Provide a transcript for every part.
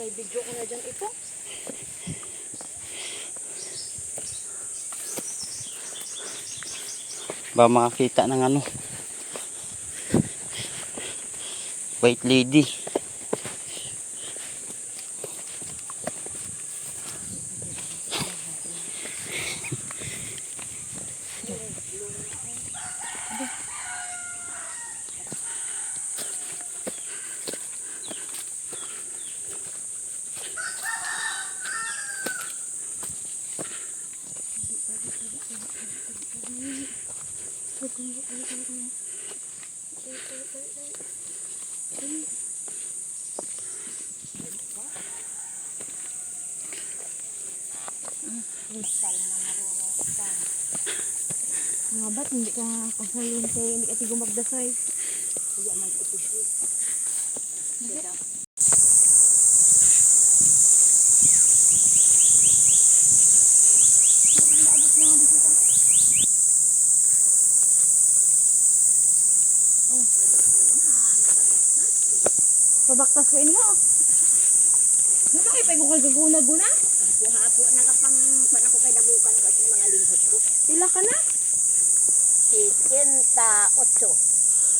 May video ko na dyan ito. Ba makakita ng ano, white lady. Nga ba't hindi ka kasayon kaya hindi ka tigo magdasay? Kaya man ipisi. Pabaktas ko ini oh. Ano kayo pa ko guna-guna? Hapo na kapang ako kay dabukan ko sa mga lingkod ko. Pila ka na? 88.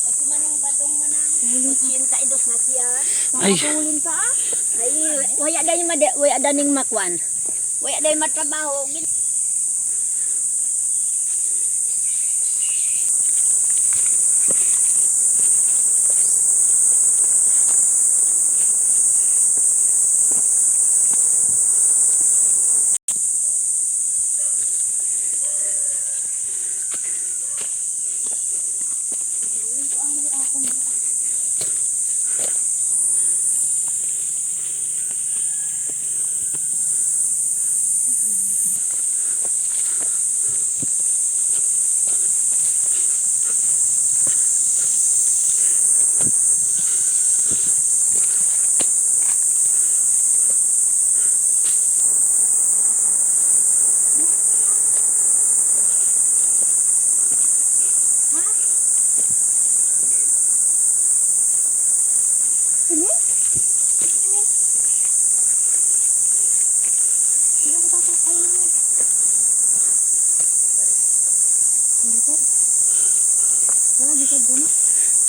Kasi manong badong manang 82 na siya. Ay. Makatulin ka ah. Ay, waya daning makwan. Waya daning matrabaho.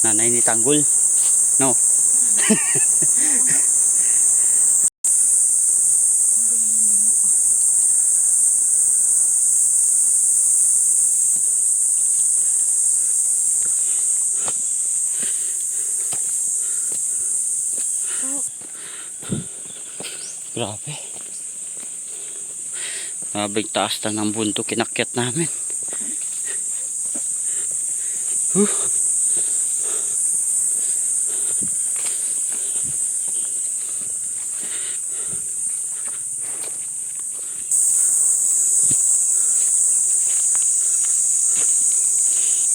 Nanay ni Tanggol. No. Grabe. Grabing taas na ng bundok kinakyat namin.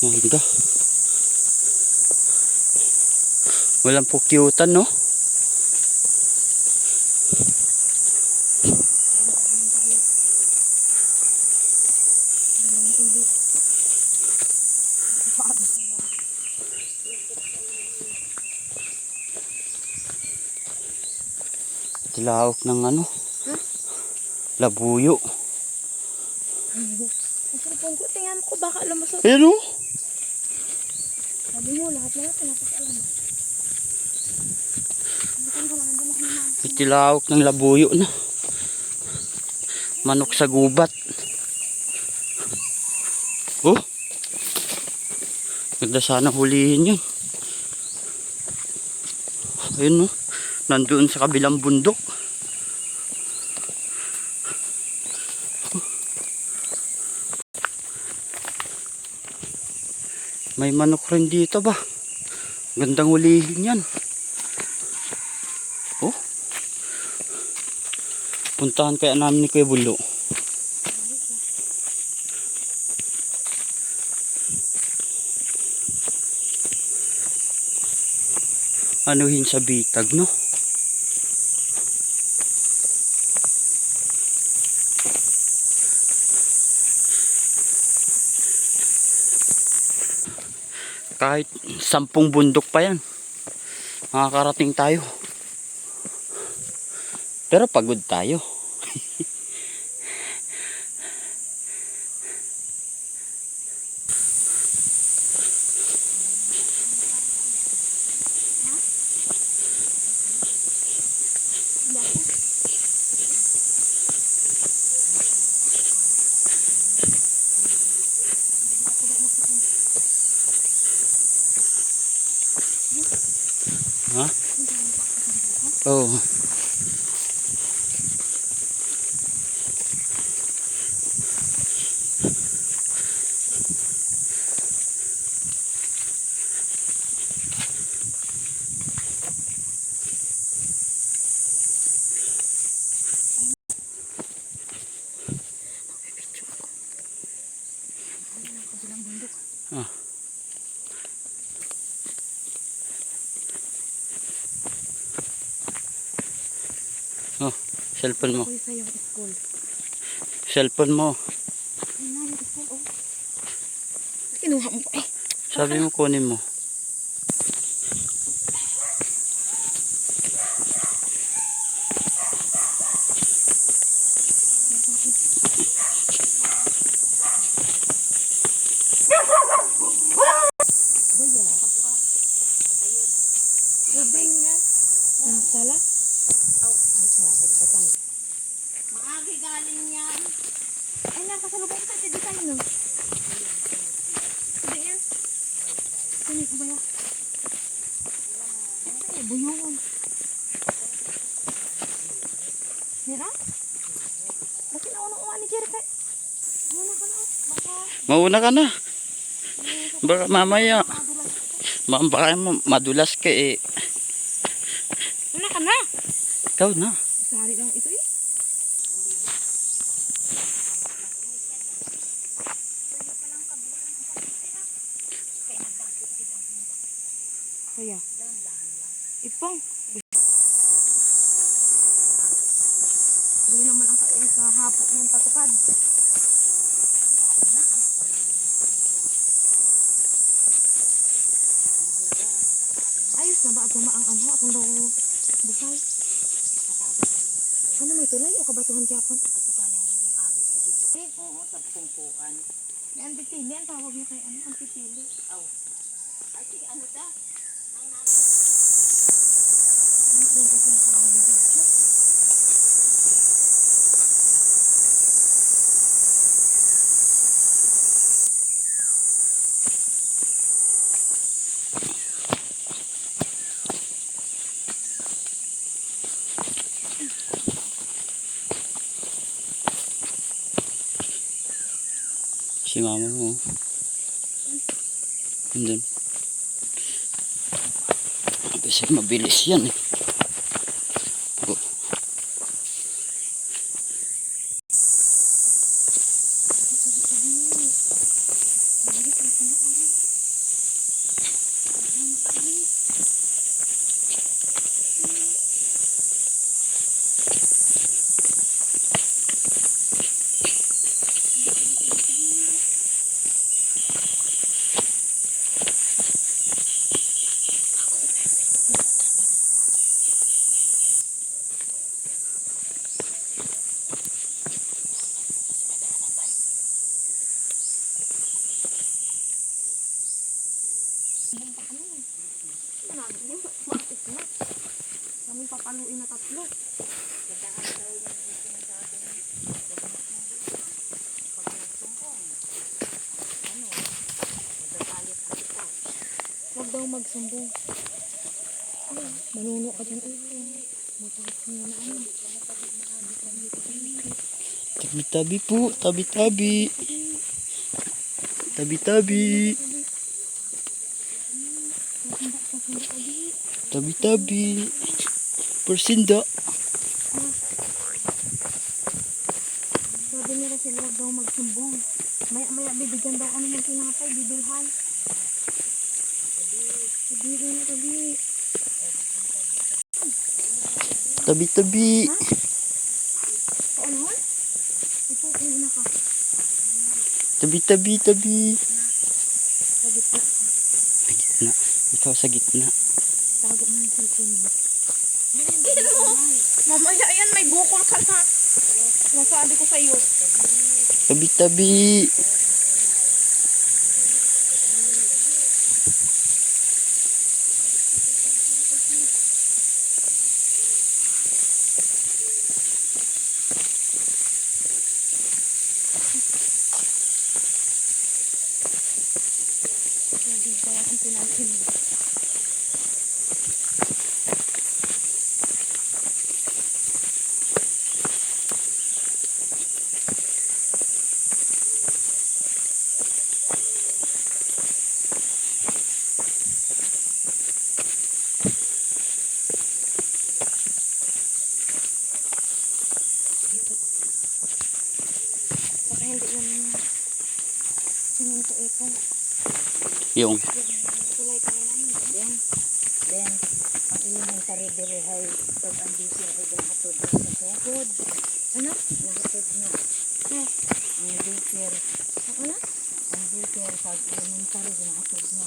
Maganda. Walang pukyutan, no? Tilawak ng ano? Labuyo. Cellphone ko, tingnan ko baka alam mo sa... Pero Sabi mo, lahat na lang pinapakalam mo. tilawak ng labuyo na. Manok sa gubat. Oh. Ganda sana hulihin yun. Ayun, no. Nandoon sa kabilang bundok. May manok rin dito ba? Gandang hulihin yan. Oh. Puntahan kaya namin ni Kuya Bulo. Anuhin sa bitag, no? Kahit 10 bundok pa yan, makakarating tayo. Pero pagod tayo. Ha? Oo. Ah. Oh, cellphone mo. Ako sa yung school. Cellphone mo. Ay na, yung school, oh. Kinuha mo pa eh. Sabi mo kunin mo. Ubing nga. Ang sala? Maagi galing yan. Ay, nakasalubong sa hindi tayo, no? Hindi yan. Sino ko ba yan? Ay, buyong. Mira? Bakit naunang uwa ni Jerica? Muna ka na, oh. Baka Mauna ka na. Baka mamaya. Baka madulas ka eh. muna ka na. Ikaw na. Sari lang ito eh. Kaya. Ipong. Dali naman ang kahapok ng patukad. Ayos na ba atong maang ano? Atong daw busay. Ano may tulay o kabatuhan kyapon? Oo, sa pungkuan. May antipili. Ang tawag mo kay ano? Antipili. Ay, sige, ano ta? Ano ba yung pinakawag yung picture? Si mama mo. Andun. Kasi mabilis yan eh. Oh. Kami papaluin na tatlo. Huwag daw magsumbong. Ay, manuno ka dyan. Matakas ko na ano. Tabi-tabi po. Tabi-tabi. Tabi-tabi. Tabi-tabi. Persinda. Sabi nila sila huwag daw magsumbong. Maya bibigyan daw kami ng tinapay, bibilhan. Tabi na tabi. Tabi-tabi. O ano? Ipukin na ka. Tabi-tabi. Tabi. Sa gitna. Sa gitna. Ikaw sa gitna. Tago mo yung cellphone mo. Mamaya yan, may bukol ka na. Nasabi ko sa'yo. Tabi-tabi. Hindi ba ang pinansin mo? Baka hindi yung siminto ito. Yung. Tulay kanina yun. Then, ang elementary diri hay pag ang busy ay doon hatod na sa tuhod. Ano? Nahatod na. Eh, Ang daycare, ano? ang daycare sa elementary na hatod na.